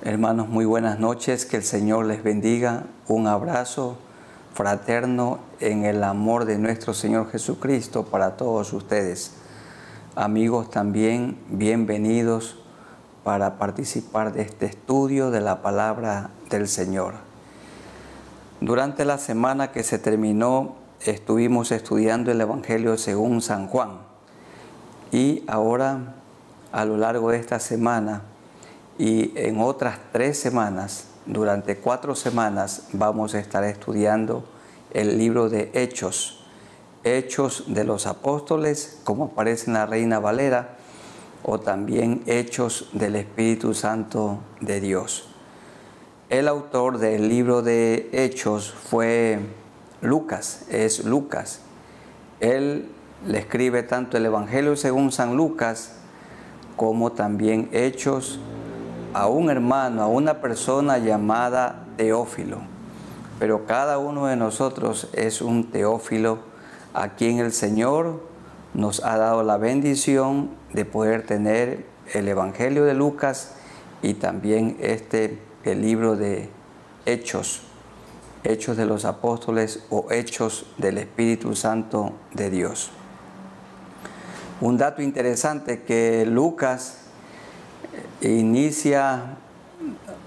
Hermanos, muy buenas noches, que el Señor les bendiga. Un abrazo fraterno en el amor de nuestro Señor Jesucristo para todos ustedes. Amigos, también bienvenidos para participar de este estudio de la palabra del Señor. Durante la semana que se terminó, estuvimos estudiando el Evangelio según San Juan. Y ahora, a lo largo de esta semana y en otras 3 semanas, durante 4 semanas, vamos a estar estudiando el libro de Hechos. Hechos de los Apóstoles, como aparece en la Reina Valera, o también Hechos del Espíritu Santo de Dios. El autor del libro de Hechos fue Lucas, es Lucas. Él le escribe tanto el Evangelio según San Lucas, como también Hechos a un hermano, a una persona llamada Teófilo. Pero cada uno de nosotros es un Teófilo a quien el Señor nos ha dado la bendición de poder tener el Evangelio de Lucas y también el libro de Hechos, Hechos de los Apóstoles o Hechos del Espíritu Santo de Dios. Un dato interesante que Lucas inicia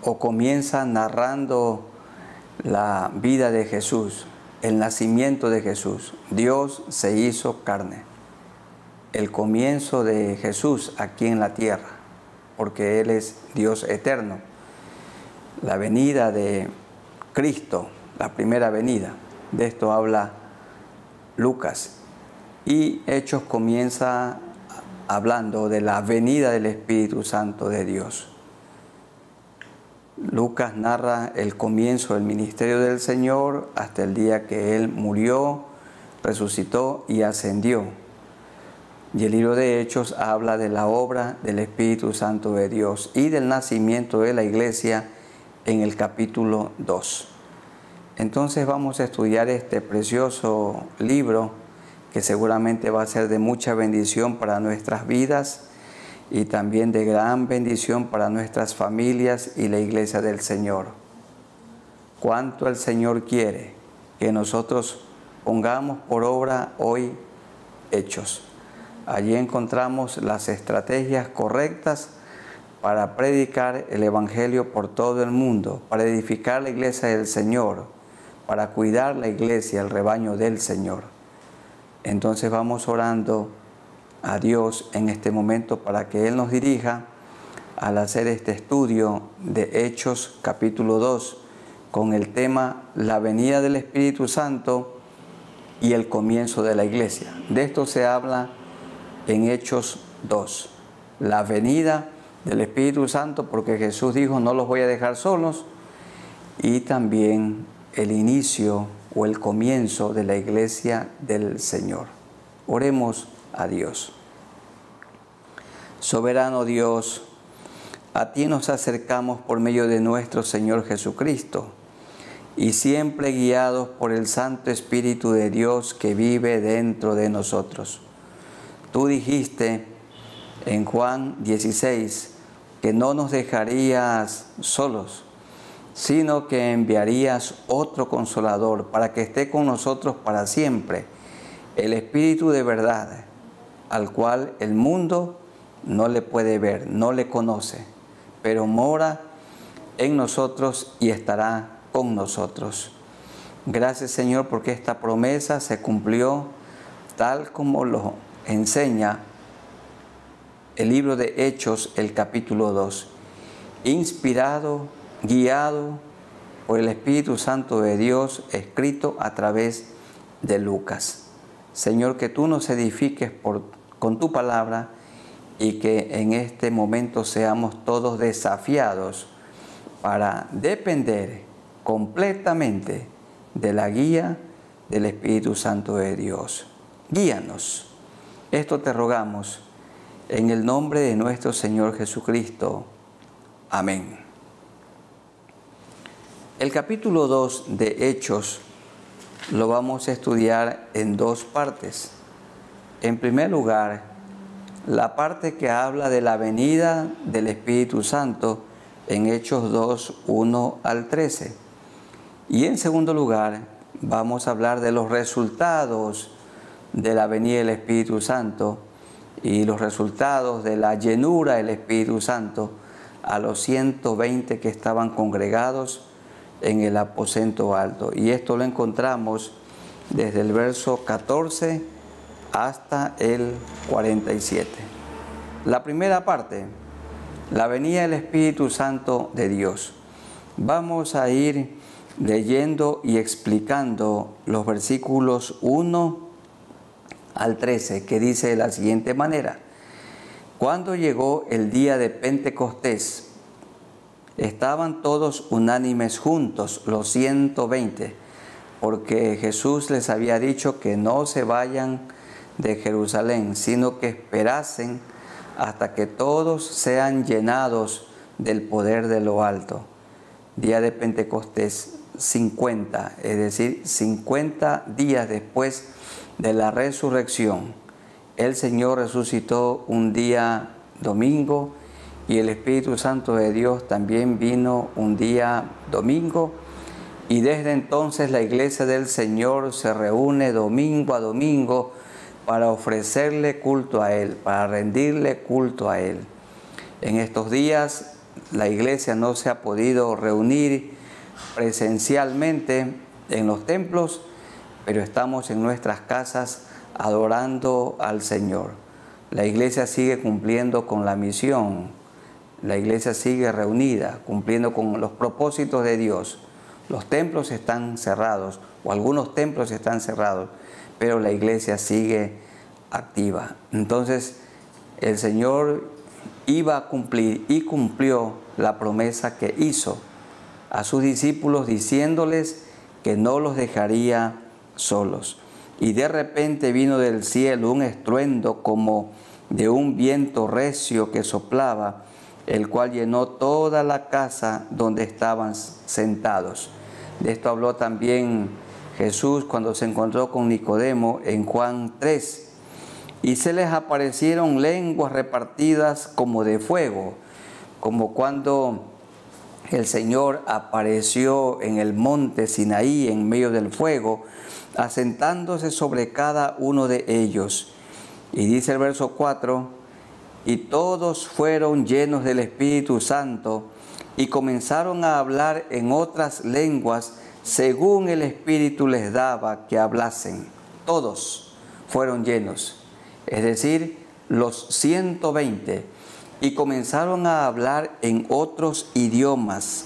o comienza narrando la vida de Jesús, el nacimiento de Jesús. Dios se hizo carne. El comienzo de Jesús aquí en la tierra, porque Él es Dios eterno. La venida de Cristo, la primera venida, de esto habla Lucas. Y Hechos comienza hablando de la venida del Espíritu Santo de Dios. Lucas narra el comienzo del ministerio del Señor hasta el día que Él murió, resucitó y ascendió. Y el libro de Hechos habla de la obra del Espíritu Santo de Dios y del nacimiento de la iglesia en el capítulo 2. Entonces vamos a estudiar este precioso libro que seguramente va a ser de mucha bendición para nuestras vidas y también de gran bendición para nuestras familias y la iglesia del Señor. Cuánto el Señor quiere que nosotros pongamos por obra hoy Hechos. Allí encontramos las estrategias correctas para predicar el Evangelio por todo el mundo, para edificar la iglesia del Señor, para cuidar la iglesia, el rebaño del Señor. Entonces vamos orando a Dios en este momento para que Él nos dirija al hacer este estudio de Hechos capítulo 2 con el tema la venida del Espíritu Santo y el comienzo de la iglesia. De esto se habla en Hechos 2, la venida del Espíritu Santo, porque Jesús dijo no los voy a dejar solos, y también el inicio o el comienzo de la iglesia del Señor. Oremos a Dios. Soberano Dios, a ti nos acercamos por medio de nuestro Señor Jesucristo y siempre guiados por el Santo Espíritu de Dios que vive dentro de nosotros. Tú dijiste en Juan 16 que no nos dejarías solos, sino que enviarías otro Consolador para que esté con nosotros para siempre, el Espíritu de verdad, al cual el mundo no le puede ver, no le conoce, pero mora en nosotros y estará con nosotros. Gracias, Señor, porque esta promesa se cumplió tal como lo enseña el libro de Hechos, el capítulo 2, inspirado, guiado por el Espíritu Santo de Dios, escrito a través de Lucas. Señor, que tú nos edifiques con tu palabra y que en este momento seamos todos desafiados para depender completamente de la guía del Espíritu Santo de Dios. Guíanos. Esto te rogamos en el nombre de nuestro Señor Jesucristo. Amén. El capítulo 2 de Hechos lo vamos a estudiar en 2 partes. En primer lugar, la parte que habla de la venida del Espíritu Santo en Hechos 2, 1 al 13. Y en segundo lugar, vamos a hablar de los resultados de la venida del Espíritu Santo y los resultados de la llenura del Espíritu Santo a los 120 que estaban congregados en el aposento alto. Y esto lo encontramos desde el verso 14 hasta el 47. La primera parte, la venida del Espíritu Santo de Dios. Vamos a ir leyendo y explicando los versículos 1 al 13, que dice de la siguiente manera: Cuando llegó el día de Pentecostés, estaban todos unánimes juntos, los 120, porque Jesús les había dicho que no se vayan de Jerusalén, sino que esperasen hasta que todos sean llenados del poder de lo alto. Día de Pentecostés, 50, es decir, 50 días después de la resurrección. El Señor resucitó un día domingo y el Espíritu Santo de Dios también vino un día domingo, y desde entonces la iglesia del Señor se reúne domingo a domingo para ofrecerle culto a Él, para rendirle culto a Él. En estos días la iglesia no se ha podido reunir presencialmente en los templos, pero estamos en nuestras casas adorando al Señor. La iglesia sigue cumpliendo con la misión, la iglesia sigue reunida, cumpliendo con los propósitos de Dios. Los templos están cerrados, o algunos templos están cerrados, pero la iglesia sigue activa. Entonces, el Señor iba a cumplir y cumplió la promesa que hizo a sus discípulos, diciéndoles que no los dejaría solos. Y de repente vino del cielo un estruendo como de un viento recio que soplaba, el cual llenó toda la casa donde estaban sentados. De esto habló también Jesús cuando se encontró con Nicodemo en Juan 3. Y se les aparecieron lenguas repartidas como de fuego, como cuando el Señor apareció en el monte Sinaí en medio del fuego, asentándose sobre cada uno de ellos. Y dice el verso 4, y todos fueron llenos del Espíritu Santo y comenzaron a hablar en otras lenguas según el Espíritu les daba que hablasen. Todos fueron llenos, es decir, los 120, y comenzaron a hablar en otros idiomas.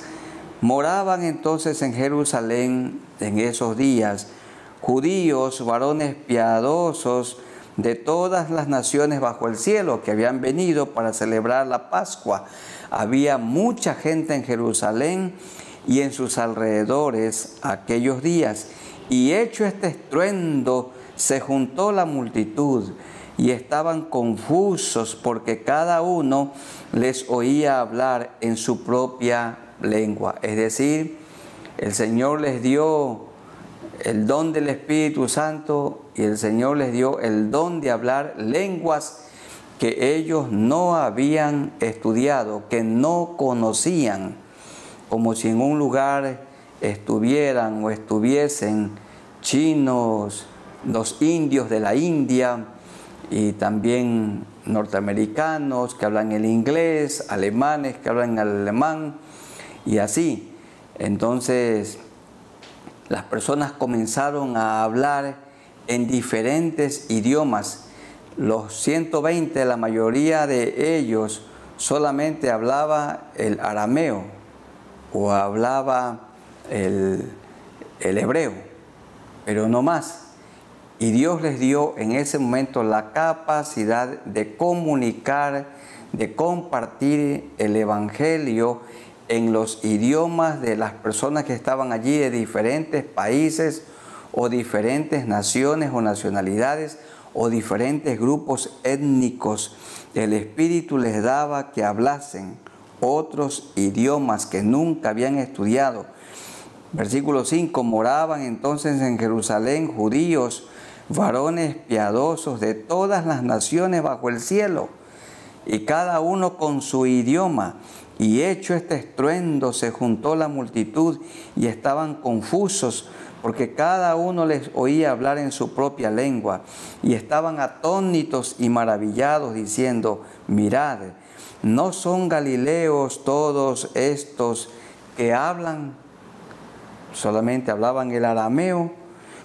Moraban entonces en Jerusalén en esos días judíos, varones piadosos de todas las naciones bajo el cielo, que habían venido para celebrar la Pascua. Había mucha gente en Jerusalén y en sus alrededores aquellos días. Y hecho este estruendo, se juntó la multitud y estaban confusos porque cada uno les oía hablar en su propia lengua. Es decir, el Señor les dio el don del Espíritu Santo y el Señor les dio el don de hablar lenguas que ellos no habían estudiado, que no conocían, como si en un lugar estuvieran o estuviesen chinos, los indios de la India y también norteamericanos que hablan el inglés, alemanes que hablan el alemán y así. Entonces, las personas comenzaron a hablar en diferentes idiomas. Los 120, la mayoría de ellos solamente hablaba el arameo o hablaba el hebreo, pero no más. Y Dios les dio en ese momento la capacidad de comunicar, de compartir el Evangelio en los idiomas de las personas que estaban allí de diferentes países o diferentes naciones o nacionalidades o diferentes grupos étnicos. El Espíritu les daba que hablasen otros idiomas que nunca habían estudiado. Versículo 5, moraban entonces en Jerusalén judíos, varones piadosos de todas las naciones bajo el cielo, y cada uno con su idioma. Y hecho este estruendo, se juntó la multitud y estaban confusos, porque cada uno les oía hablar en su propia lengua. Y estaban atónitos y maravillados, diciendo: mirad, ¿no son galileos todos estos que hablan? Solamente hablaban el arameo.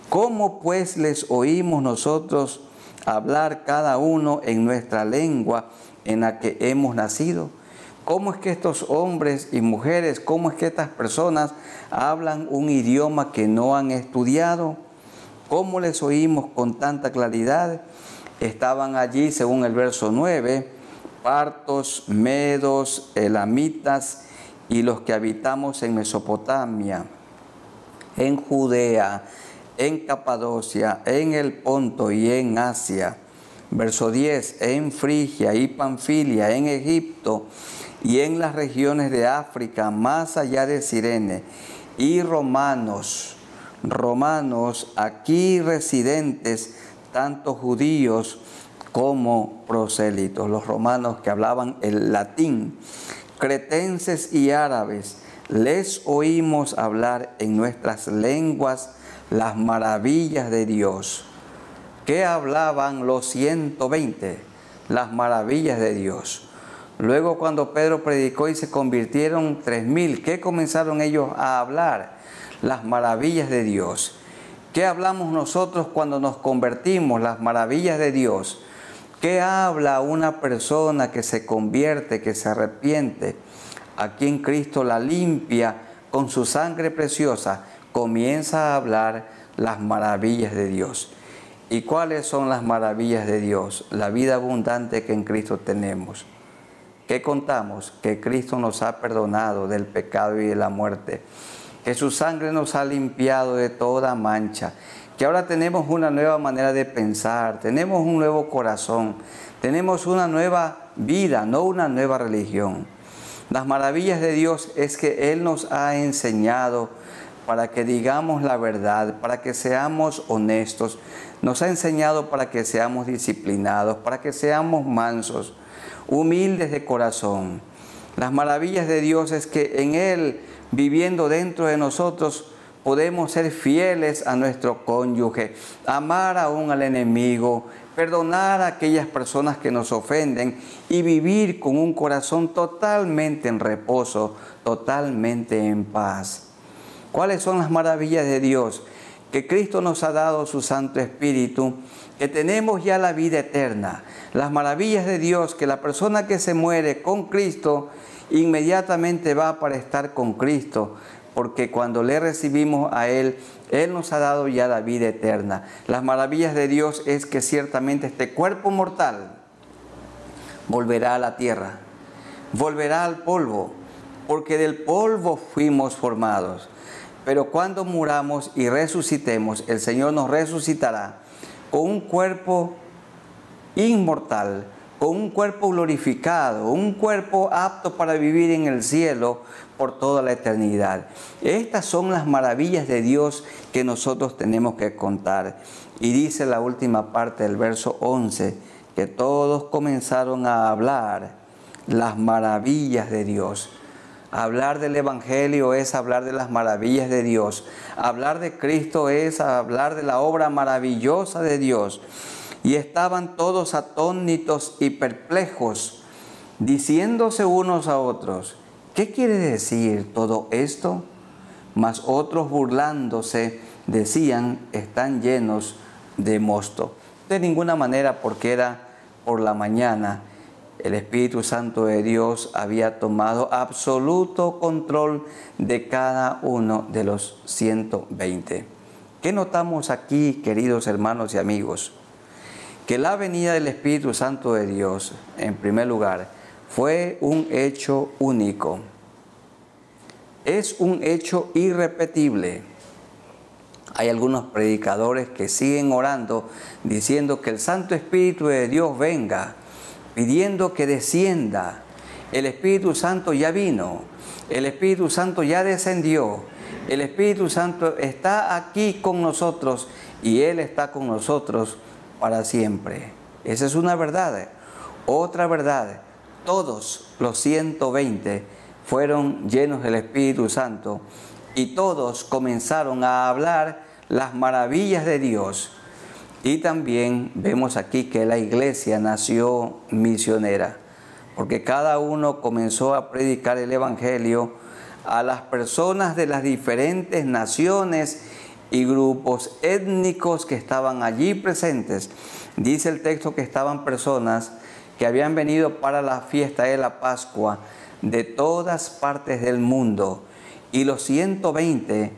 ¿Cómo pues les oímos nosotros hablar cada uno en nuestra lengua en la que hemos nacido? ¿Cómo es que estos hombres y mujeres, cómo es que estas personas hablan un idioma que no han estudiado? ¿Cómo les oímos con tanta claridad? Estaban allí, según el verso 9, partos, medos, elamitas y los que habitamos en Mesopotamia, en Judea, en Capadocia, en el Ponto y en Asia. Verso 10, en Frigia y Panfilia, en Egipto y en las regiones de África, más allá de Cirene, y romanos aquí residentes, tanto judíos como prosélitos, los romanos que hablaban el latín, cretenses y árabes, les oímos hablar en nuestras lenguas las maravillas de Dios. ¿Qué hablaban los 120? Las maravillas de Dios. Luego, cuando Pedro predicó y se convirtieron 3000, ¿qué comenzaron ellos a hablar? Las maravillas de Dios. ¿Qué hablamos nosotros cuando nos convertimos? Las maravillas de Dios. ¿Qué habla una persona que se convierte, que se arrepiente? A quien Cristo la limpia con su sangre preciosa, comienza a hablar las maravillas de Dios. ¿Y cuáles son las maravillas de Dios? La vida abundante que en Cristo tenemos. ¿Qué contamos? Que Cristo nos ha perdonado del pecado y de la muerte, que su sangre nos ha limpiado de toda mancha, que ahora tenemos una nueva manera de pensar, tenemos un nuevo corazón, tenemos una nueva vida, no una nueva religión. Las maravillas de Dios es que Él nos ha enseñado para que digamos la verdad, para que seamos honestos, nos ha enseñado para que seamos disciplinados, para que seamos mansos, humildes de corazón. Las maravillas de Dios es que en Él, viviendo dentro de nosotros, podemos ser fieles a nuestro cónyuge, amar aún al enemigo, perdonar a aquellas personas que nos ofenden y vivir con un corazón totalmente en reposo, totalmente en paz. ¿Cuáles son las maravillas de Dios? Que Cristo nos ha dado su Santo Espíritu, que tenemos ya la vida eterna. Las maravillas de Dios, que la persona que se muere con Cristo inmediatamente va para estar con Cristo, porque cuando le recibimos a Él, Él nos ha dado ya la vida eterna. Las maravillas de Dios es que ciertamente este cuerpo mortal volverá a la tierra, volverá al polvo, porque del polvo fuimos formados. Pero cuando muramos y resucitemos, el Señor nos resucitará con un cuerpo inmortal, con un cuerpo glorificado, un cuerpo apto para vivir en el cielo por toda la eternidad. Estas son las maravillas de Dios que nosotros tenemos que contar. Y dice la última parte del verso 11, que todos comenzaron a hablar las maravillas de Dios. Hablar del Evangelio es hablar de las maravillas de Dios. Hablar de Cristo es hablar de la obra maravillosa de Dios. Y estaban todos atónitos y perplejos, diciéndose unos a otros: ¿qué quiere decir todo esto? Mas otros, burlándose, decían: están llenos de mosto. De ninguna manera, porque era por la mañana. El Espíritu Santo de Dios había tomado absoluto control de cada uno de los 120. ¿Qué notamos aquí, queridos hermanos y amigos? Que la venida del Espíritu Santo de Dios, en primer lugar, fue un hecho único. Es un hecho irrepetible. Hay algunos predicadores que siguen orando, diciendo que el Santo Espíritu de Dios venga, pidiendo que descienda. El Espíritu Santo ya vino, el Espíritu Santo ya descendió, el Espíritu Santo está aquí con nosotros y Él está con nosotros para siempre. Esa es una verdad. Otra verdad: todos los 120 fueron llenos del Espíritu Santo y todos comenzaron a hablar las maravillas de Dios. Y también vemos aquí que la iglesia nació misionera, porque cada uno comenzó a predicar el Evangelio a las personas de las diferentes naciones y grupos étnicos que estaban allí presentes. Dice el texto que estaban personas que habían venido para la fiesta de la Pascua de todas partes del mundo, y los 120,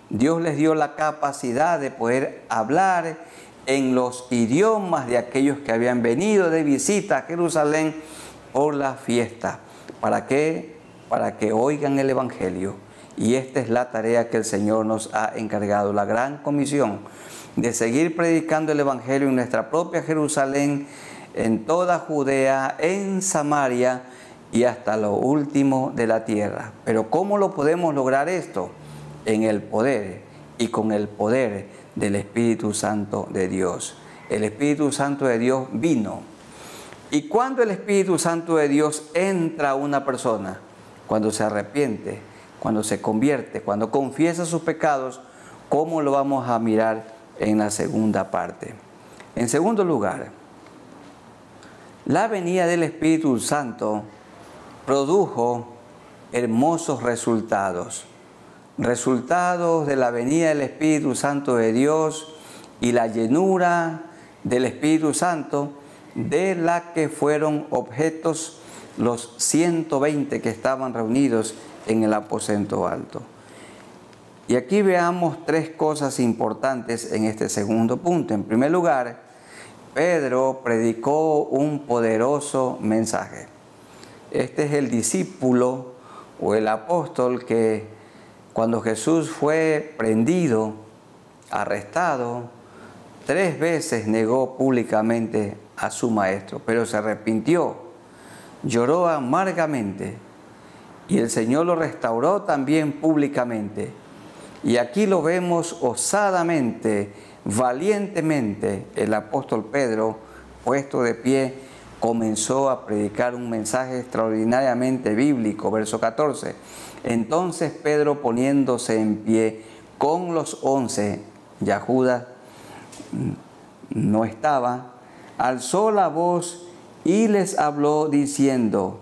Dios les dio la capacidad de poder hablar en los idiomas de aquellos que habían venido de visita a Jerusalén por la fiesta. ¿Para qué? Para que oigan el Evangelio. Y esta es la tarea que el Señor nos ha encargado, la gran comisión de seguir predicando el Evangelio en nuestra propia Jerusalén, en toda Judea, en Samaria y hasta lo último de la tierra. Pero ¿cómo lo podemos lograr esto? En el poder y con el poder del Espíritu Santo de Dios. El Espíritu Santo de Dios vino. ¿Y cuando el Espíritu Santo de Dios entra a una persona? Cuando se arrepiente, cuando se convierte, cuando confiesa sus pecados. ¿Cómo lo vamos a mirar en la segunda parte? En segundo lugar, la venida del Espíritu Santo produjo hermosos resultados. Resultados de la venida del Espíritu Santo de Dios y la llenura del Espíritu Santo, de la que fueron objetos los 120 que estaban reunidos en el aposento alto. Y aquí veamos tres cosas importantes en este segundo punto. En primer lugar, Pedro predicó un poderoso mensaje. Este es el discípulo o el apóstol que cuando Jesús fue prendido, arrestado, 3 veces negó públicamente a su maestro, pero se arrepintió, lloró amargamente y el Señor lo restauró también públicamente. Y aquí lo vemos osadamente, valientemente, el apóstol Pedro, puesto de pie, comenzó a predicar un mensaje extraordinariamente bíblico. Verso 14. Entonces Pedro, poniéndose en pie con los 11, ya Judas no estaba, alzó la voz y les habló diciendo: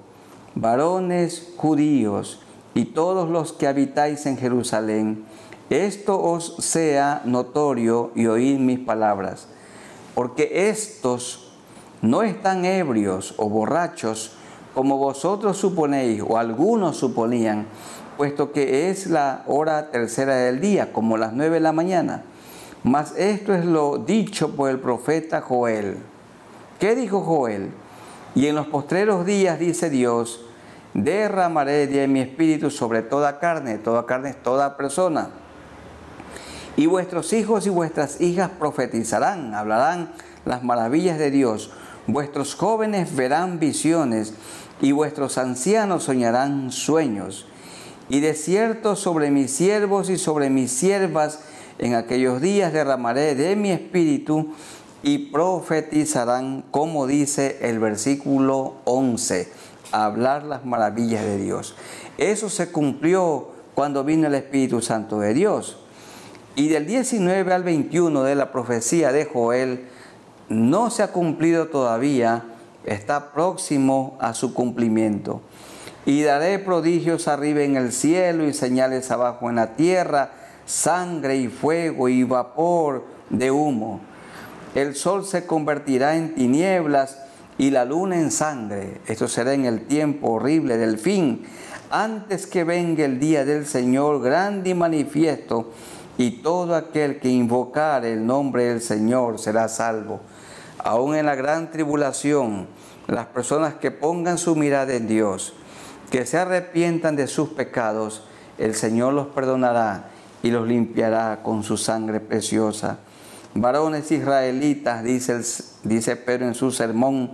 varones judíos y todos los que habitáis en Jerusalén, esto os sea notorio y oíd mis palabras, porque estos no están ebrios o borrachos como vosotros suponéis o algunos suponían, puesto que es la hora tercera del día, como las 9 de la mañana. Mas esto es lo dicho por el profeta Joel. ¿Qué dijo Joel? Y en los postreros días, dice Dios, derramaré de mi espíritu sobre toda carne es toda persona. Y vuestros hijos y vuestras hijas profetizarán, hablarán las maravillas de Dios. Vuestros jóvenes verán visiones y vuestros ancianos soñarán sueños. Y de cierto sobre mis siervos y sobre mis siervas en aquellos días derramaré de mi espíritu y profetizarán, como dice el versículo 11, hablar las maravillas de Dios. Eso se cumplió cuando vino el Espíritu Santo de Dios. Y del 19 al 21 de la profecía de Joel no se ha cumplido todavía, está próximo a su cumplimiento. Y daré prodigios arriba en el cielo y señales abajo en la tierra, sangre y fuego y vapor de humo. El sol se convertirá en tinieblas y la luna en sangre. Esto será en el tiempo horrible del fin, antes que venga el día del Señor grande y manifiesto, y todo aquel que invocare el nombre del Señor será salvo. Aún en la gran tribulación, las personas que pongan su mirada en Dios, que se arrepientan de sus pecados, el Señor los perdonará y los limpiará con su sangre preciosa. Varones israelitas, dice Pedro en su sermón,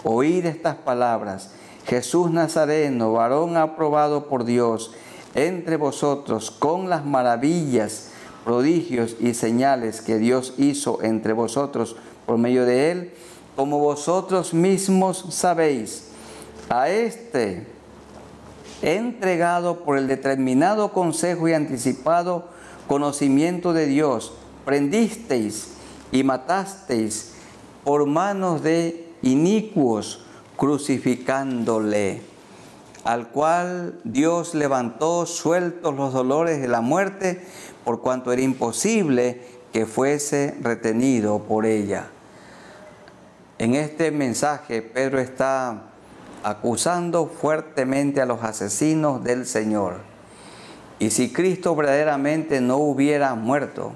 oíd estas palabras. Jesús Nazareno, varón aprobado por Dios entre vosotros, con las maravillas, prodigios y señales que Dios hizo entre vosotros por medio de él, como vosotros mismos sabéis. A este entregado por el determinado consejo y anticipado conocimiento de Dios, prendisteis y matasteis por manos de inicuos, crucificándole, al cual Dios levantó sueltos los dolores de la muerte, por cuanto era imposible que fuese retenido por ella. En este mensaje, Pedro está acusando fuertemente a los asesinos del Señor. Y si Cristo verdaderamente no hubiera muerto,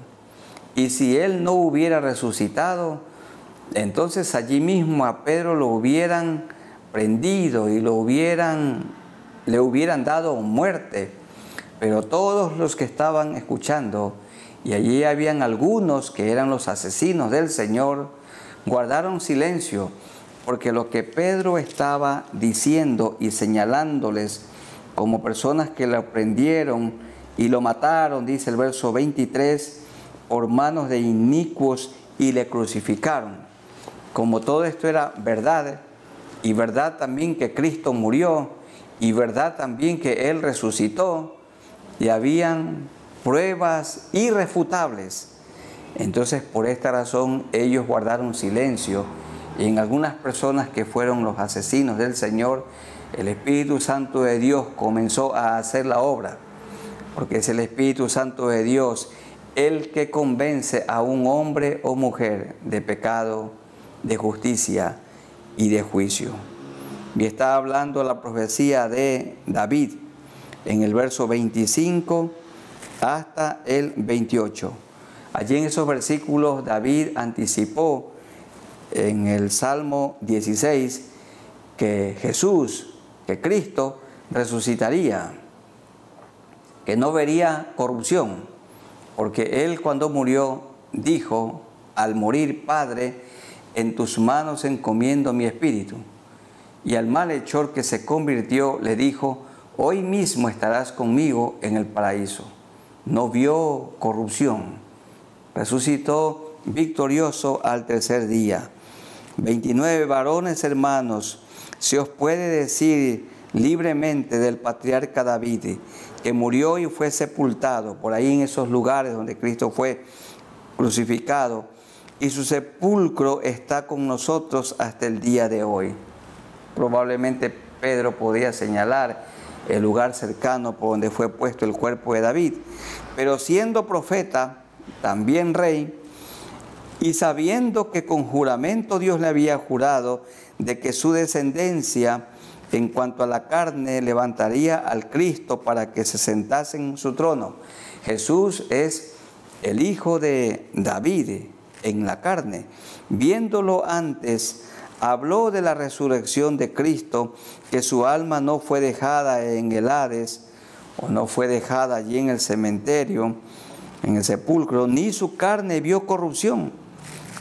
y si Él no hubiera resucitado, entonces allí mismo a Pedro lo hubieran prendido y le hubieran dado muerte. Pero todos los que estaban escuchando, y allí habían algunos que eran los asesinos del Señor, guardaron silencio, porque lo que Pedro estaba diciendo y señalándoles como personas que lo prendieron y lo mataron, dice el verso 23, por manos de inicuos y le crucificaron. Como todo esto era verdad, y verdad también que Cristo murió, y verdad también que Él resucitó, y habían pruebas irrefutables. Entonces, por esta razón, ellos guardaron silencio, y en algunas personas que fueron los asesinos del Señor, el Espíritu Santo de Dios comenzó a hacer la obra, porque es el Espíritu Santo de Dios el que convence a un hombre o mujer de pecado, de justicia y de juicio. Y está hablando la profecía de David en el verso 25 hasta el 28. Allí en esos versículos David anticipó en el Salmo 16 que Jesús, que Cristo resucitaría, que no vería corrupción, porque Él cuando murió dijo, al morir, Padre, en tus manos encomiendo mi espíritu. Y al malhechor que se convirtió le dijo, hoy mismo estarás conmigo en el paraíso. No vio corrupción, resucitó victorioso al tercer día. 29 varones hermanos, se os puede decir libremente del patriarca David, que murió y fue sepultado por ahí en esos lugares donde Cristo fue crucificado, y su sepulcro está con nosotros hasta el día de hoy. Probablemente Pedro podía señalar el lugar cercano por donde fue puesto el cuerpo de David, pero siendo profeta, también rey, y sabiendo que con juramento Dios le había jurado de que su descendencia en cuanto a la carne levantaría al Cristo para que se sentase en su trono. Jesús es el hijo de David en la carne. Viéndolo antes, habló de la resurrección de Cristo, que su alma no fue dejada en el Hades, o no fue dejada allí en el cementerio, en el sepulcro, ni su carne vio corrupción.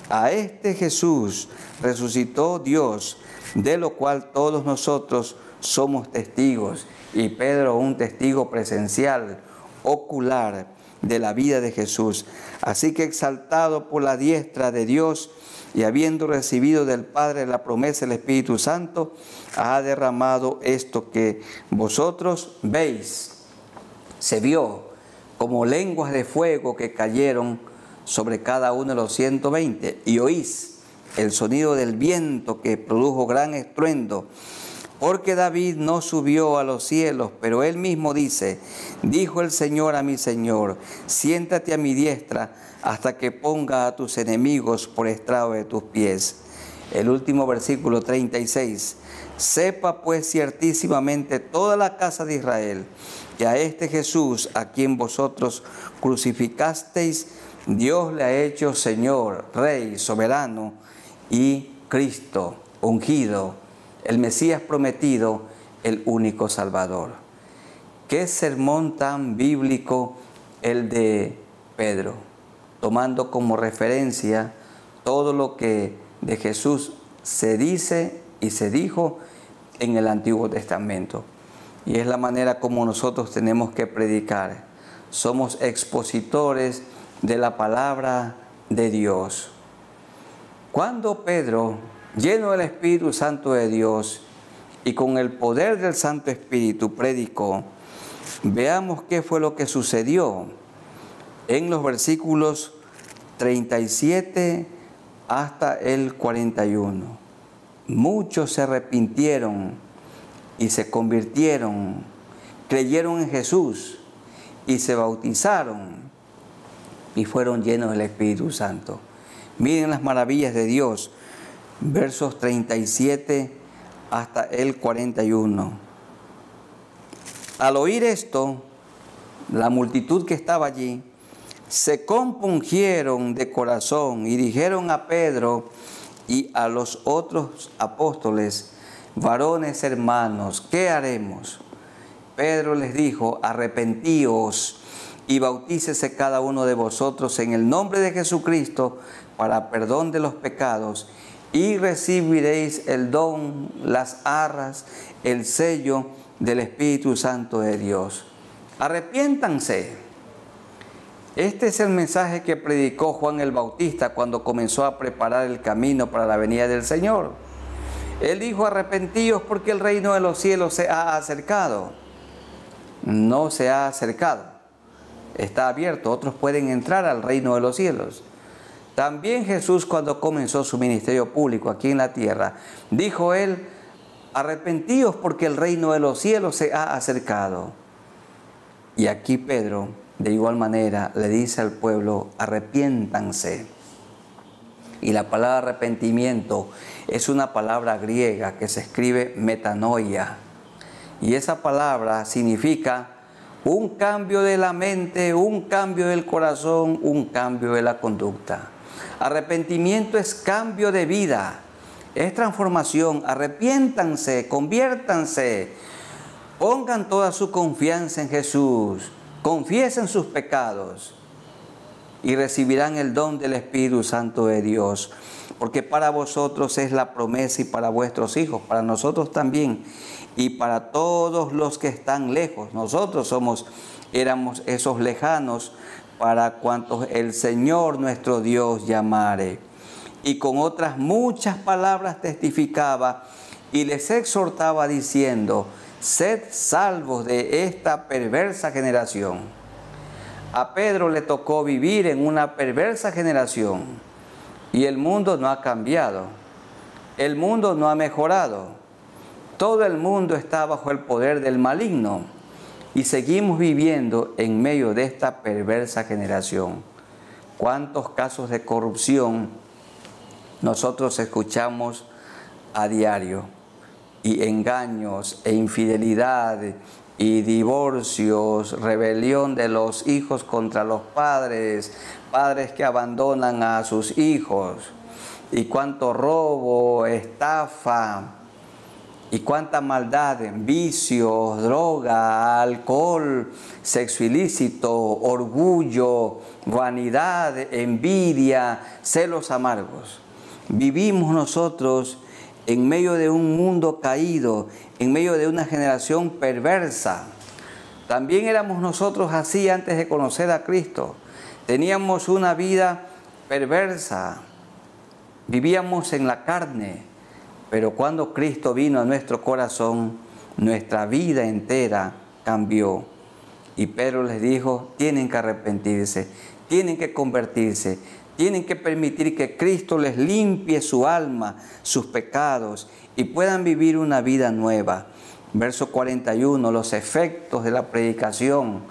A este Jesús resucitó Dios, de lo cual todos nosotros somos testigos. Y Pedro, un testigo presencial, ocular, de la vida de Jesús. Así que exaltado por la diestra de Dios y habiendo recibido del Padre la promesa del Espíritu Santo, ha derramado esto que vosotros veis. Se vio como lenguas de fuego que cayeron sobre cada uno de los 120, y oís el sonido del viento que produjo gran estruendo. Porque David no subió a los cielos, pero él mismo dice, dijo el Señor a mi Señor, siéntate a mi diestra hasta que ponga a tus enemigos por estrado de tus pies. El último versículo 36, sepa pues ciertísimamente toda la casa de Israel, que a este Jesús, a quien vosotros crucificasteis, Dios le ha hecho Señor, Rey, soberano y Cristo, ungido, el Mesías prometido, el único Salvador. Qué sermón tan bíblico el de Pedro, tomando como referencia todo lo que de Jesús se dice y se dijo en el Antiguo Testamento. Y es la manera como nosotros tenemos que predicar. Somos expositores de la palabra de Dios. Cuando Pedro, lleno del Espíritu Santo de Dios, y con el poder del Santo Espíritu predicó. Veamos qué fue lo que sucedió en los versículos 37 hasta el 41. Muchos se arrepintieron y se convirtieron, creyeron en Jesús y se bautizaron y fueron llenos del Espíritu Santo. Miren las maravillas de Dios, versos 37 hasta el 41. Al oír esto, la multitud que estaba allí se compungieron de corazón y dijeron a Pedro y a los otros apóstoles: varones hermanos, ¿qué haremos? Pedro les dijo: arrepentíos y bautícese cada uno de vosotros en el nombre de Jesucristo para perdón de los pecados, y recibiréis el don, las arras, el sello del Espíritu Santo de Dios. Arrepiéntanse. Este es el mensaje que predicó Juan el Bautista cuando comenzó a preparar el camino para la venida del Señor. Él dijo: arrepentíos porque el reino de los cielos se ha acercado. No se ha acercado, está abierto, otros pueden entrar al reino de los cielos. También Jesús, cuando comenzó su ministerio público aquí en la tierra, dijo él: arrepentíos porque el reino de los cielos se ha acercado. Y aquí Pedro, de igual manera, le dice al pueblo: arrepiéntanse. Y la palabra arrepentimiento es una palabra griega que se escribe metanoia. Y esa palabra significa un cambio de la mente, un cambio del corazón, un cambio de la conducta. Arrepentimiento es cambio de vida, es transformación. Arrepiéntanse, conviértanse, pongan toda su confianza en Jesús, confiesen sus pecados y recibirán el don del Espíritu Santo de Dios. Porque para vosotros es la promesa y para vuestros hijos, para nosotros también y para todos los que están lejos. Nosotros éramos esos lejanos para cuantos el Señor nuestro Dios llamare. Y con otras muchas palabras testificaba y les exhortaba diciendo: sed salvos de esta perversa generación. A Pedro le tocó vivir en una perversa generación y el mundo no ha cambiado, el mundo no ha mejorado. Todo el mundo está bajo el poder del maligno y seguimos viviendo en medio de esta perversa generación. ¿Cuántos casos de corrupción nosotros escuchamos a diario? Y engaños e infidelidad y divorcios, rebelión de los hijos contra los padres, padres que abandonan a sus hijos, y cuánto robo, estafa, y cuánta maldad, vicios, droga, alcohol, sexo ilícito, orgullo, vanidad, envidia, celos amargos. Vivimos nosotros en medio de un mundo caído, en medio de una generación perversa. También éramos nosotros así antes de conocer a Cristo. Teníamos una vida perversa, vivíamos en la carne. Pero cuando Cristo vino a nuestro corazón, nuestra vida entera cambió. Y Pedro les dijo: tienen que arrepentirse, tienen que convertirse, tienen que permitir que Cristo les limpie su alma, sus pecados, y puedan vivir una vida nueva. Verso 41, los efectos de la predicación,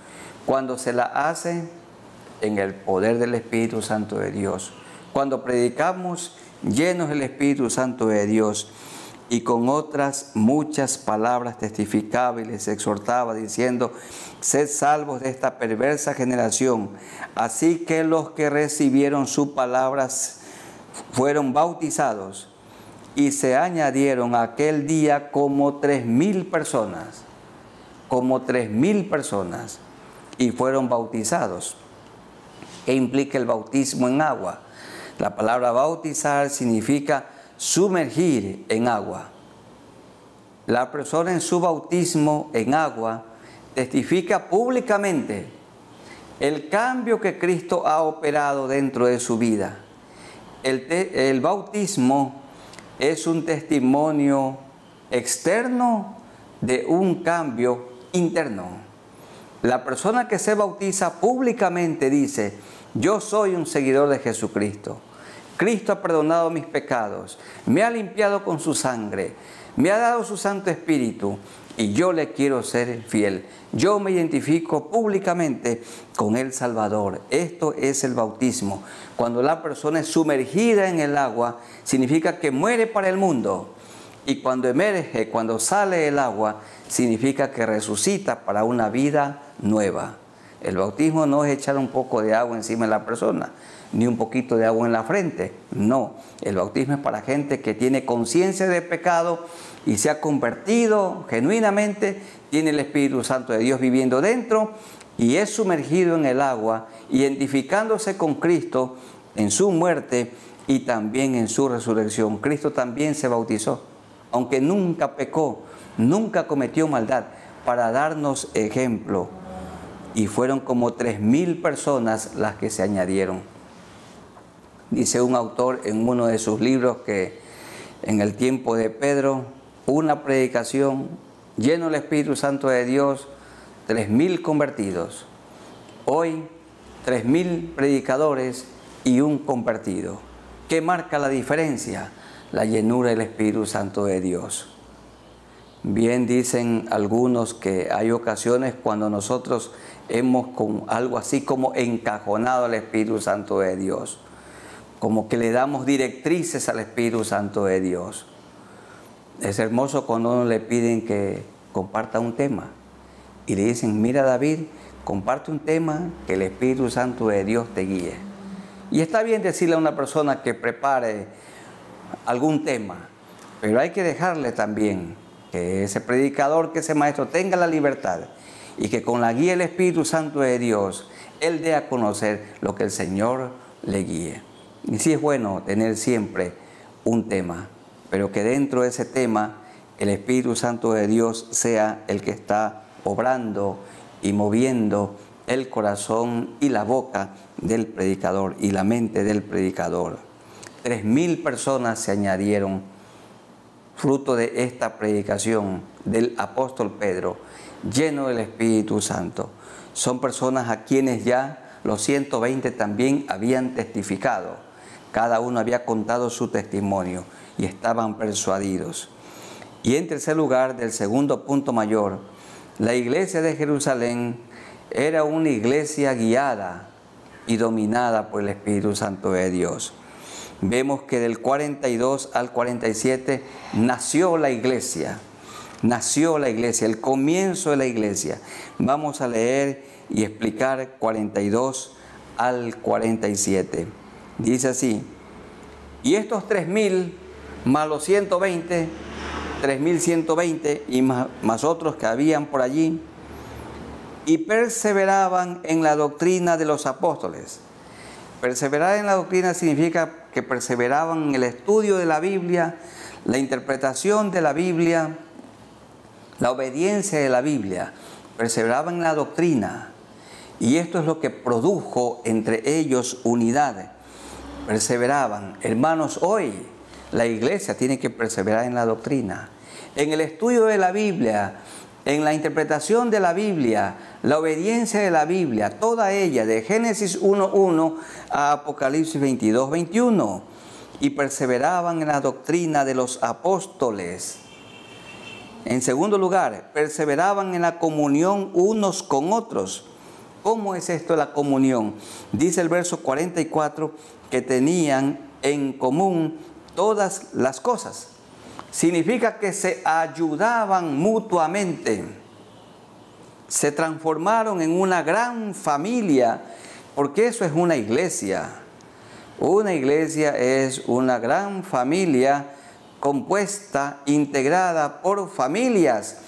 cuando se la hace en el poder del Espíritu Santo de Dios. Cuando predicamos llenos del Espíritu Santo de Dios, y con otras muchas palabras testificaba y les exhortaba diciendo: sed salvos de esta perversa generación. Así que los que recibieron sus palabras fueron bautizados, y se añadieron aquel día como 3,000 personas, y fueron bautizados. ¿Qué implica el bautismo en agua? La palabra bautizar significa sumergir en agua. La persona en su bautismo en agua testifica públicamente el cambio que Cristo ha operado dentro de su vida. El bautismo es un testimonio externo de un cambio interno. La persona que se bautiza públicamente dice: yo soy un seguidor de Jesucristo. Cristo ha perdonado mis pecados, me ha limpiado con su sangre, me ha dado su Santo Espíritu y yo le quiero ser fiel. Yo me identifico públicamente con el Salvador. Esto es el bautismo. Cuando la persona es sumergida en el agua, significa que muere para el mundo. Y cuando emerge, cuando sale del agua, significa que resucita para una vida nueva. El bautismo no es echar un poco de agua encima de la persona, ni un poquito de agua en la frente. No, el bautismo es para gente que tiene conciencia de pecado y se ha convertido genuinamente, tiene el Espíritu Santo de Dios viviendo dentro y es sumergido en el agua, identificándose con Cristo en su muerte y también en su resurrección. Cristo también se bautizó, aunque nunca pecó, nunca cometió maldad, para darnos ejemplo. Y fueron como 3.000 personas las que se añadieron. Dice un autor en uno de sus libros que en el tiempo de Pedro, una predicación, lleno del Espíritu Santo de Dios, 3.000 convertidos. Hoy, 3.000 predicadores y un convertido. ¿Qué marca la diferencia? La llenura del Espíritu Santo de Dios. Bien dicen algunos que hay ocasiones cuando nosotros hemos con algo así como encajonado al Espíritu Santo de Dios, como que le damos directrices al Espíritu Santo de Dios. Es hermoso cuando uno le piden que comparta un tema y le dicen: mira, David, comparte un tema que el Espíritu Santo de Dios te guíe. Y está bien decirle a una persona que prepare algún tema, pero hay que dejarle también que ese predicador, que ese maestro tenga la libertad y que con la guía del Espíritu Santo de Dios, él dé a conocer lo que el Señor le guíe. Y sí es bueno tener siempre un tema, pero que dentro de ese tema el Espíritu Santo de Dios sea el que está obrando y moviendo el corazón y la boca del predicador y la mente del predicador. 3.000 personas se añadieron fruto de esta predicación del apóstol Pedro, lleno del Espíritu Santo. Son personas a quienes ya los 120 también habían testificado. Cada uno había contado su testimonio y estaban persuadidos. Y en tercer lugar, del segundo punto mayor, la iglesia de Jerusalén era una iglesia guiada y dominada por el Espíritu Santo de Dios. Vemos que del 42 al 47 nació la iglesia, el comienzo de la iglesia. Vamos a leer y explicar 42 al 47. Dice así: y estos 3.000 más los 120, 3.120 y más otros que habían por allí, y perseveraban en la doctrina de los apóstoles. Perseverar en la doctrina significa que perseveraban en el estudio de la Biblia, la interpretación de la Biblia, la obediencia de la Biblia. Perseveraban en la doctrina. Y esto es lo que produjo entre ellos unidad. Perseveraban. Hermanos, hoy la iglesia tiene que perseverar en la doctrina, en el estudio de la Biblia, en la interpretación de la Biblia, la obediencia de la Biblia, toda ella, de Génesis 1:1 a Apocalipsis 22:21. Y perseveraban en la doctrina de los apóstoles. En segundo lugar, perseveraban en la comunión unos con otros. ¿Cómo es esto la comunión? Dice el verso 44 que tenían en común todas las cosas. Significa que se ayudaban mutuamente. Se transformaron en una gran familia, porque eso es una iglesia. Una iglesia es una gran familia compuesta, integrada por familias,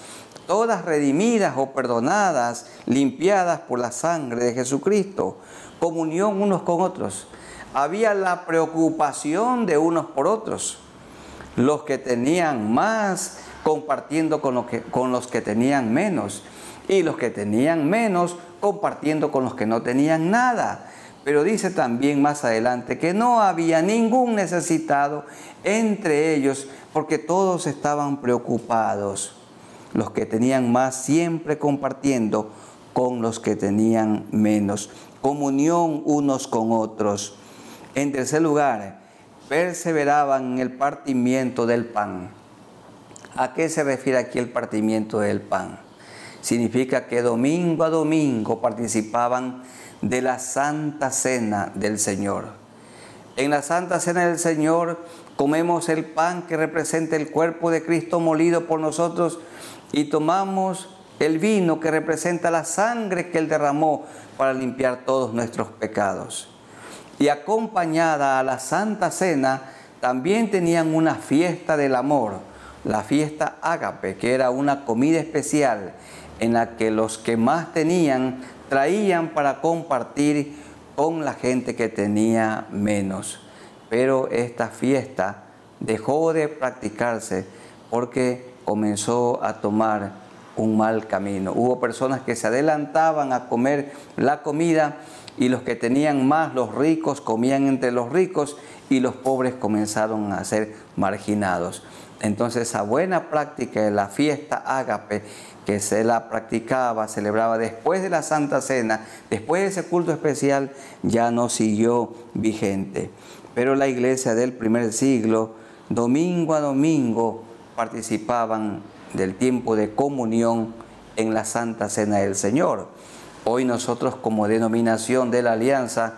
todas redimidas o perdonadas, limpiadas por la sangre de Jesucristo. Comunión unos con otros. Había la preocupación de unos por otros. Los que tenían más compartiendo con los que tenían menos. Y los que tenían menos compartiendo con los que no tenían nada. Pero dice también más adelante que no había ningún necesitado entre ellos, porque todos estaban preocupados. Los que tenían más siempre compartiendo con los que tenían menos. Comunión unos con otros. En tercer lugar, perseveraban en el partimiento del pan. ¿A qué se refiere aquí el partimiento del pan? Significa que domingo a domingo participaban de la Santa Cena del Señor. En la Santa Cena del Señor comemos el pan que representa el cuerpo de Cristo molido por nosotros y tomamos el vino que representa la sangre que Él derramó para limpiar todos nuestros pecados. Y acompañada a la Santa Cena también tenían una fiesta del amor, la fiesta ágape, que era una comida especial en la que los que más tenían traían para compartir con la gente que tenía menos. Pero esta fiesta dejó de practicarse porque comenzó a tomar un mal camino. Hubo personas que se adelantaban a comer la comida y los que tenían más, los ricos, comían entre los ricos y los pobres comenzaron a ser marginados. Entonces esa buena práctica de la fiesta ágape que se la practicaba, celebraba después de la Santa Cena, después de ese culto especial, ya no siguió vigente. Pero la iglesia del primer siglo, domingo a domingo, participaban del tiempo de comunión en la Santa Cena del Señor. Hoy nosotros como denominación de la Alianza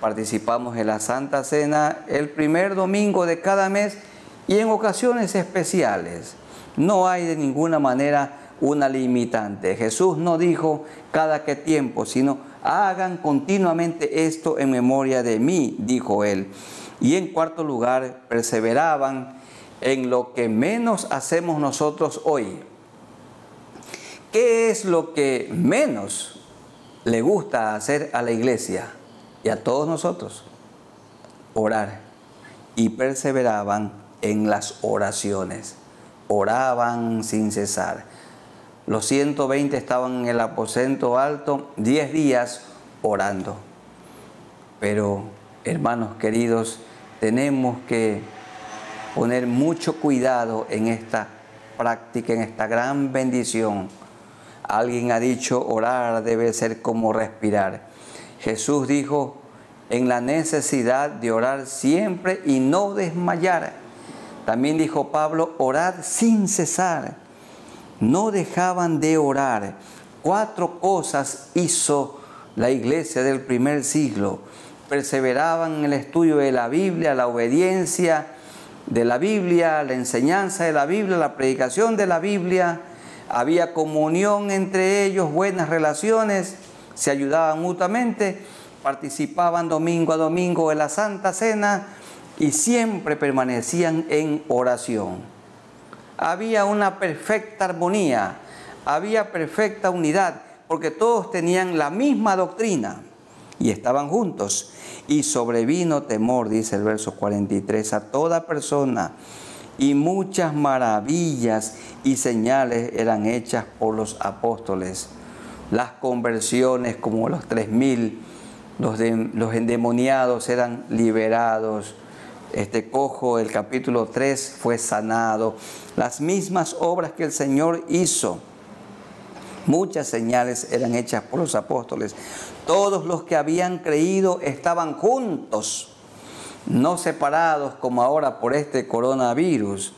participamos en la Santa Cena el primer domingo de cada mes y en ocasiones especiales. No hay de ninguna manera una limitante. Jesús no dijo cada qué tiempo, sino hagan continuamente esto en memoria de mí, dijo Él. Y en cuarto lugar, perseveraban en lo que menos hacemos nosotros hoy. ¿Qué es lo que menos le gusta hacer a la iglesia y a todos nosotros? Orar. Y perseveraban en las oraciones. Oraban sin cesar. Los 120 estaban en el aposento alto 10 días orando. Pero, hermanos queridos, tenemos que poner mucho cuidado en esta práctica, en esta gran bendición. Alguien ha dicho, orar debe ser como respirar. Jesús dijo, en la necesidad de orar siempre y no desmayar. También dijo Pablo, orad sin cesar. No dejaban de orar. 4 cosas hizo la iglesia del primer siglo. Perseveraban en el estudio de la Biblia, la obediencia de la Biblia, la enseñanza de la Biblia, la predicación de la Biblia. Había comunión entre ellos, buenas relaciones, se ayudaban mutuamente, participaban domingo a domingo en la Santa Cena y siempre permanecían en oración. Había una perfecta armonía, había perfecta unidad, porque todos tenían la misma doctrina y estaban juntos. Y sobrevino temor, dice el verso 43, a toda persona, y muchas maravillas y señales eran hechas por los apóstoles. Las conversiones, como los 3000, los endemoniados eran liberados. Este cojo, el capítulo 3, fue sanado. Las mismas obras que el Señor hizo, muchas señales eran hechas por los apóstoles. Todos los que habían creído estaban juntos, no separados como ahora por este coronavirus,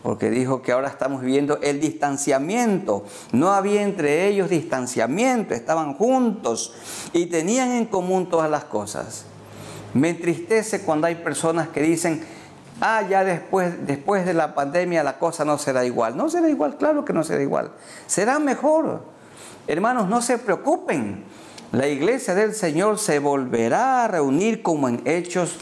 porque dijo que ahora estamos viviendo el distanciamiento. No había entre ellos distanciamiento, estaban juntos y tenían en común todas las cosas. Me entristece cuando hay personas que dicen, ya después de la pandemia la cosa no será igual. No será igual, claro que no será igual. Será mejor. Hermanos, no se preocupen. La iglesia del Señor se volverá a reunir como en Hechos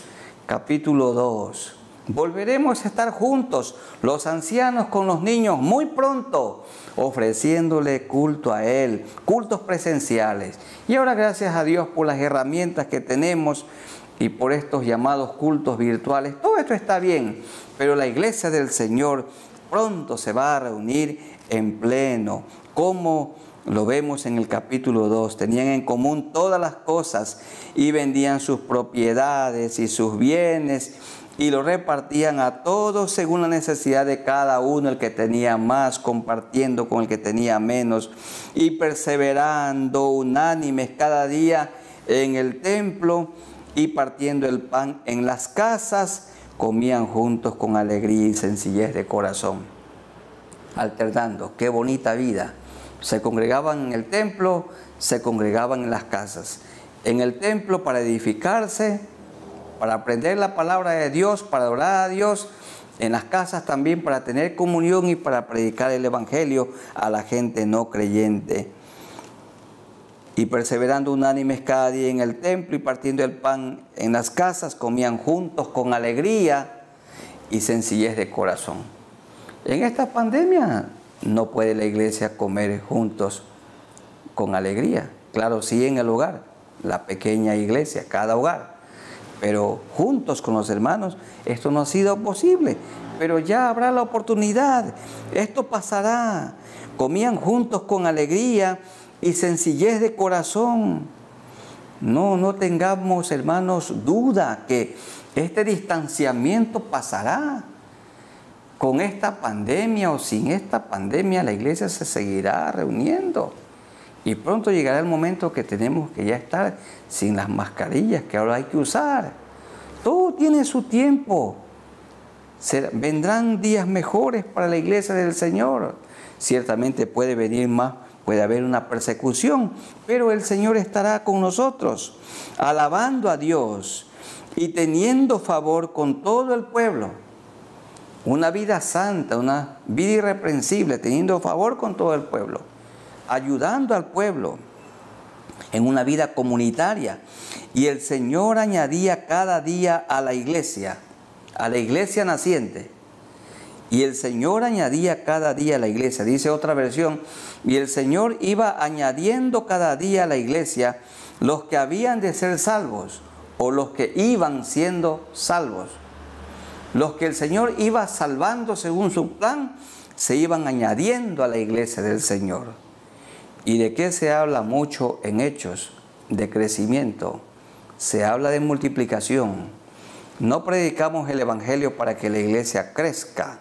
capítulo 2. Volveremos a estar juntos, los ancianos con los niños, muy pronto, ofreciéndole culto a Él, cultos presenciales. Y ahora, gracias a Dios por las herramientas que tenemos y por estos llamados cultos virtuales, todo esto está bien, pero la iglesia del Señor pronto se va a reunir en pleno, como Lo vemos en el capítulo 2. Tenían en común todas las cosas y vendían sus propiedades y sus bienes y lo repartían a todos según la necesidad de cada uno, el que tenía más, compartiendo con el que tenía menos, y perseverando unánimes cada día en el templo y partiendo el pan en las casas, comían juntos con alegría y sencillez de corazón. Alternando, qué bonita vida. Se congregaban en el templo, se congregaban en las casas. En el templo para edificarse, para aprender la palabra de Dios, para adorar a Dios. En las casas también para tener comunión y para predicar el evangelio a la gente no creyente. Y perseverando unánimes cada día en el templo y partiendo el pan en las casas, comían juntos con alegría y sencillez de corazón. En esta pandemia no puede la iglesia comer juntos con alegría. Claro, sí en el hogar, la pequeña iglesia, cada hogar. Pero juntos con los hermanos, esto no ha sido posible. Pero ya habrá la oportunidad. Esto pasará. Comían juntos con alegría y sencillez de corazón. No tengamos, hermanos, duda que este distanciamiento pasará. Con esta pandemia o sin esta pandemia, la iglesia se seguirá reuniendo. Y pronto llegará el momento que tenemos que ya estar sin las mascarillas que ahora hay que usar. Todo tiene su tiempo. Vendrán días mejores para la iglesia del Señor. Ciertamente puede venir más, puede haber una persecución, pero el Señor estará con nosotros, alabando a Dios y teniendo favor con todo el pueblo. Una vida santa, una vida irreprensible, teniendo favor con todo el pueblo, ayudando al pueblo en una vida comunitaria. Y el Señor añadía cada día a la iglesia naciente. Y el Señor añadía cada día a la iglesia, dice otra versión, y el Señor iba añadiendo cada día a la iglesia los que habían de ser salvos o los que iban siendo salvos. Los que el Señor iba salvando según su plan, se iban añadiendo a la iglesia del Señor. ¿Y de qué se habla mucho en Hechos? De crecimiento. Se habla de multiplicación. No predicamos el evangelio para que la iglesia crezca,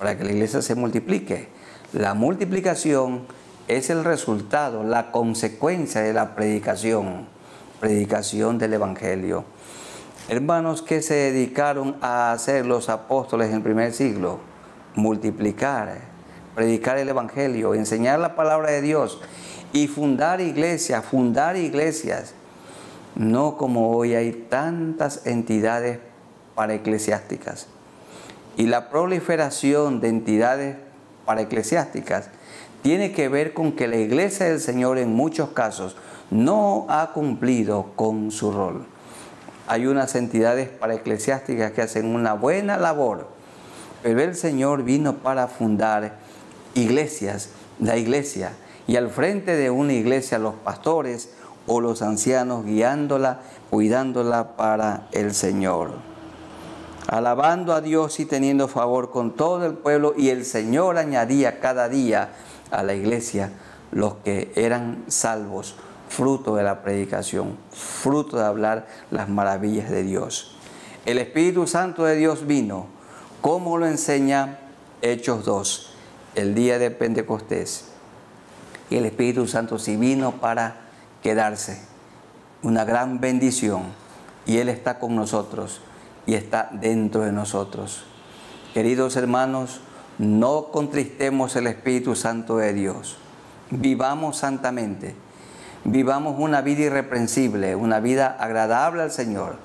para que la iglesia se multiplique. La multiplicación es el resultado, la consecuencia de la predicación del evangelio. Hermanos, ¿qué se dedicaron a hacer los apóstoles en el primer siglo? Multiplicar, predicar el evangelio, enseñar la palabra de Dios y fundar iglesias. No como hoy hay tantas entidades paraeclesiásticas. Y la proliferación de entidades paraeclesiásticas tiene que ver con que la iglesia del Señor en muchos casos no ha cumplido con su rol. Hay unas entidades paraeclesiásticas que hacen una buena labor, pero el Señor vino para fundar iglesias, la iglesia, y al frente de una iglesia los pastores o los ancianos guiándola, cuidándola para el Señor. Alabando a Dios y teniendo favor con todo el pueblo, y el Señor añadía cada día a la iglesia los que eran salvos, fruto de la predicación, fruto de hablar las maravillas de Dios. El Espíritu Santo de Dios vino, como lo enseña Hechos 2, el día de Pentecostés. Y el Espíritu Santo sí vino para quedarse, una gran bendición. Y Él está con nosotros y está dentro de nosotros. Queridos hermanos, no contristemos el Espíritu Santo de Dios. Vivamos santamente. Vivamos una vida irreprensible, una vida agradable al Señor.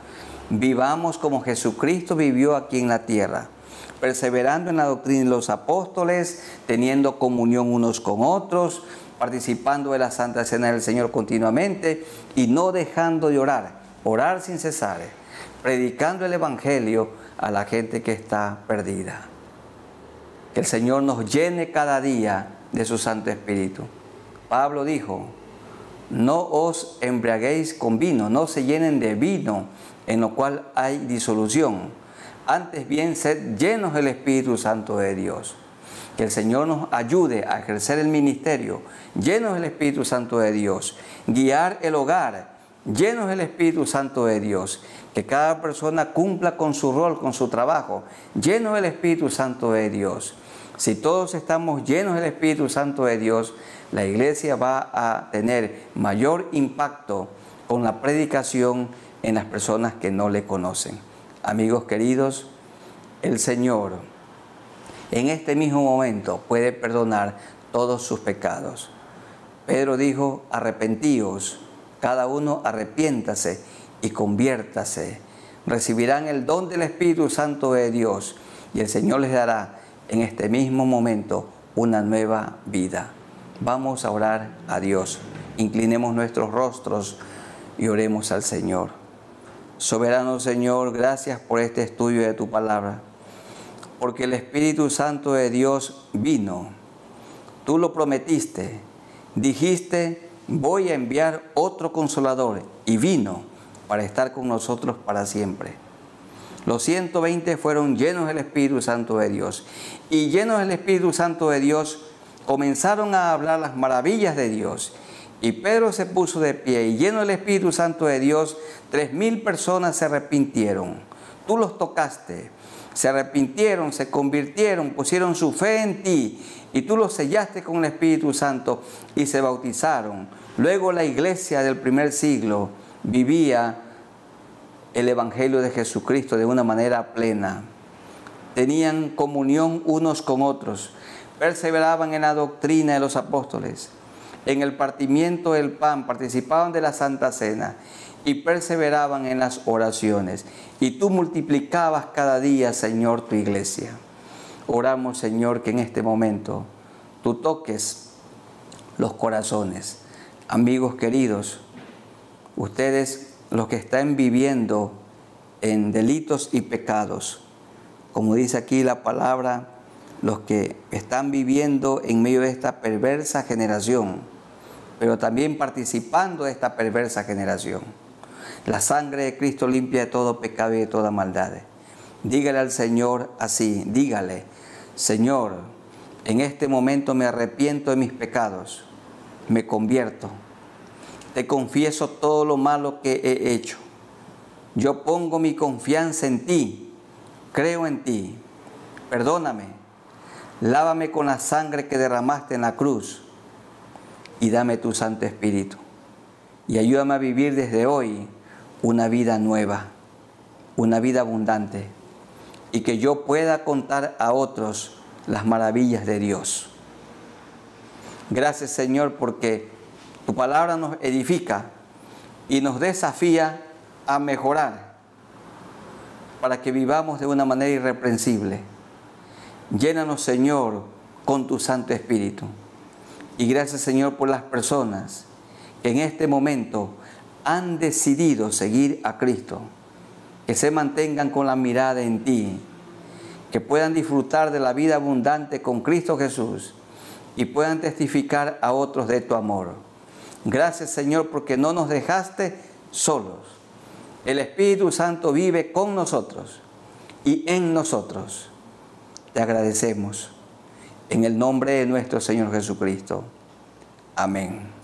Vivamos como Jesucristo vivió aquí en la tierra, perseverando en la doctrina de los apóstoles, teniendo comunión unos con otros, participando de la Santa Cena del Señor continuamente y no dejando de orar sin cesar, predicando el Evangelio a la gente que está perdida. Que el Señor nos llene cada día de su Santo Espíritu. Pablo dijo: no os embriaguéis con vino, no se llenen de vino, en lo cual hay disolución. Antes bien, sed llenos del Espíritu Santo de Dios. Que el Señor nos ayude a ejercer el ministerio llenos del Espíritu Santo de Dios, guiar el hogar llenos del Espíritu Santo de Dios, que cada persona cumpla con su rol, con su trabajo, llenos del Espíritu Santo de Dios. Si todos estamos llenos del Espíritu Santo de Dios, la iglesia va a tener mayor impacto con la predicación en las personas que no le conocen. Amigos queridos, el Señor en este mismo momento puede perdonar todos sus pecados. Pedro dijo: arrepentíos, cada uno arrepiéntase y conviértase. Recibirán el don del Espíritu Santo de Dios y el Señor les dará en este mismo momento una nueva vida. Vamos a orar a Dios. Inclinemos nuestros rostros y oremos al Señor. Soberano Señor, gracias por este estudio de tu palabra, porque el Espíritu Santo de Dios vino. Tú lo prometiste, dijiste: voy a enviar otro Consolador, y vino para estar con nosotros para siempre. Los 120 fueron llenos del Espíritu Santo de Dios, y llenos del Espíritu Santo de Dios comenzaron a hablar las maravillas de Dios. Y Pedro se puso de pie, y lleno del Espíritu Santo de Dios, 3,000 personas se arrepintieron. Tú los tocaste, se arrepintieron, se convirtieron, pusieron su fe en ti, y tú los sellaste con el Espíritu Santo y se bautizaron. Luego la iglesia del primer siglo vivía el Evangelio de Jesucristo de una manera plena. Tenían comunión unos con otros, perseveraban en la doctrina de los apóstoles, en el partimiento del pan, participaban de la Santa Cena y perseveraban en las oraciones. Y tú multiplicabas cada día, Señor, tu iglesia. Oramos, Señor, que en este momento tú toques los corazones. Amigos queridos, ustedes, los que están viviendo en delitos y pecados, como dice aquí la palabra, los que están viviendo en medio de esta perversa generación, pero también participando de esta perversa generación. La sangre de Cristo limpia de todo pecado y de toda maldad. Dígale al Señor así, dígale: Señor, en este momento me arrepiento de mis pecados, me convierto, te confieso todo lo malo que he hecho. Yo pongo mi confianza en ti, creo en ti, perdóname, lávame con la sangre que derramaste en la cruz y dame tu Santo Espíritu. Y ayúdame a vivir desde hoy una vida nueva, una vida abundante, y que yo pueda contar a otros las maravillas de Dios. Gracias, Señor, porque tu palabra nos edifica y nos desafía a mejorar para que vivamos de una manera irreprensible. Llénanos, Señor, con tu Santo Espíritu. Y gracias, Señor, por las personas que en este momento han decidido seguir a Cristo, que se mantengan con la mirada en ti, que puedan disfrutar de la vida abundante con Cristo Jesús y puedan testificar a otros de tu amor. Gracias, Señor, porque no nos dejaste solos. El Espíritu Santo vive con nosotros y en nosotros. Te agradecemos en el nombre de nuestro Señor Jesucristo. Amén.